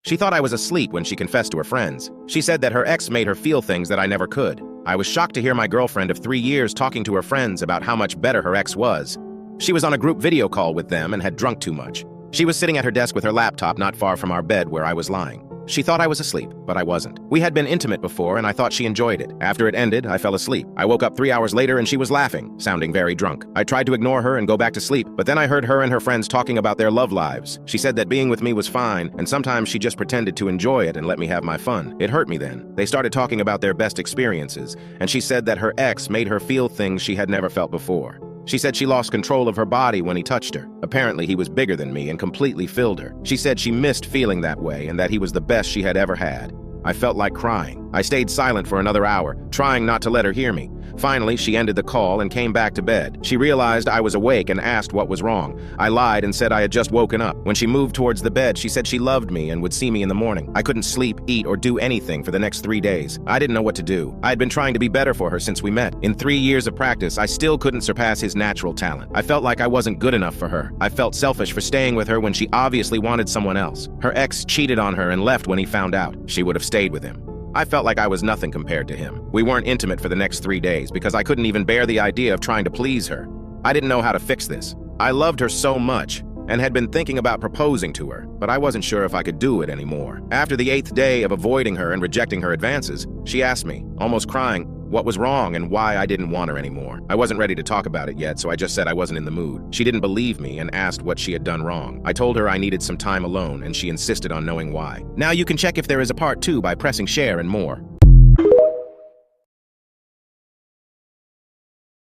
She thought I was asleep when she confessed to her friends. She said that her ex made her feel things that I never could. I was shocked to hear my girlfriend of 3 years talking to her friends about how much better her ex was. She was on a group video call with them and had drunk too much. She was sitting at her desk with her laptop not far from our bed where I was lying. She thought I was asleep, but I wasn't. We had been intimate before, and I thought she enjoyed it. After it ended, I fell asleep. I woke up 3 hours later, and she was laughing, sounding very drunk. I tried to ignore her and go back to sleep, but then I heard her and her friends talking about their love lives. She said that being with me was fine, and sometimes she just pretended to enjoy it and let me have my fun. It hurt me then. They started talking about their best experiences, and she said that her ex made her feel things she had never felt before. She said she lost control of her body when he touched her. Apparently, he was bigger than me and completely filled her. She said she missed feeling that way and that he was the best she had ever had. I felt like crying. I stayed silent for another hour, trying not to let her hear me. Finally, she ended the call and came back to bed. She realized I was awake and asked what was wrong. I lied and said I had just woken up. When she moved towards the bed, she said she loved me and would see me in the morning. I couldn't sleep, eat, or do anything for the next 3 days. I didn't know what to do. I had been trying to be better for her since we met. In 3 years of practice, I still couldn't surpass his natural talent. I felt like I wasn't good enough for her. I felt selfish for staying with her when she obviously wanted someone else. Her ex cheated on her and left when he found out. She would have stayed with him. I felt like I was nothing compared to him. We weren't intimate for the next 3 days because I couldn't even bear the idea of trying to please her. I didn't know how to fix this. I loved her so much and had been thinking about proposing to her, but I wasn't sure if I could do it anymore. After the 8th day of avoiding her and rejecting her advances, she asked me, almost crying, what was wrong and why I didn't want her anymore. I wasn't ready to talk about it yet, so I just said I wasn't in the mood. She didn't believe me and asked what she had done wrong. I told her I needed some time alone, and she insisted on knowing why. Now you can check if there is a part 2 by pressing share and more.